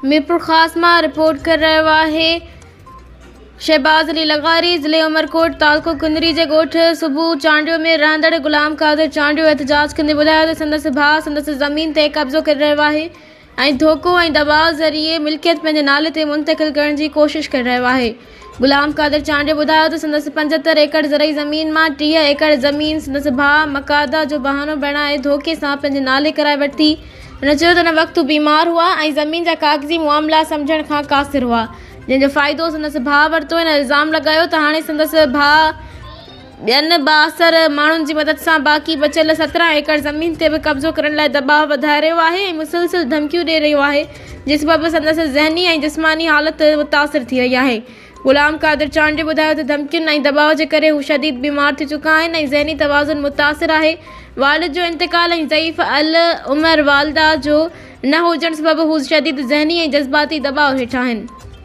मीरपुर ख़ास मां रिपोर्ट कर रहियो आहे शहबाज़ अली लगारी। ज़िले उमरकोट तालुको कुंदरी जे ॻोठ सुबुह चांडियो में रहंदड़ गुलाम कादिर चांडियो एहतजाज कंदे ॿुधायो त संदसि भाउ संदसि ज़मीन ते कब्ज़ो करे रहियो आहे ऐं धोखो ऐं दबाव ज़रिए मिल्कियत पंहिंजे नाले ते मुंतक़िल करण जी कोशिश करे रहियो आहे। गुलाम कादिर चांडियो ॿुधायो त संदसि 75 एकड़ ज़रई ज़मीन मां 30 एकड़ ज़मीन संदसि भाउ मकादा जो बहानो बणाए धोखे सां पंहिंजे नाले कराए वरिती। हुन चयो त हुन वक़्तु बीमार हुआ ऐं ज़मीन जा कागज़ी मामला सम्झण खां क़ासिर हुआ, जंहिंजो फ़ाइदो संदसि भाउ वरितो। हिन इल्ज़ाम लॻायो त हाणे संदसि भाउ ॿियनि 62 माण्हुनि जी मदद सां बाक़ी बचियल 17 एकड़ ज़मीन ते बि कब्ज़ो करण लाइ दबाव वधाए रहियो आहे ऐं मुसलसिल धमकियूं ॾेई रहियो आहे, जिस सबबि संदसि ज़हनी ऐं जिस्मानी हालति मुतासिर थी रही आहे। गुलाम कादिर चांडियो ॿुधायो त धमकियुनि ऐं दबाव जे करे हू शदीद बीमार थी चुका आहिनि ऐं ज़हनी तवाज़ुन मुतासिर आहे। वालिद जो इंतकाल ऐं ज़ईफ़ अल उमर वालदा जो न हुजण सबबि हू शदीद ज़हनी ऐं जज़्बाती दबाव हेठि आहिनि।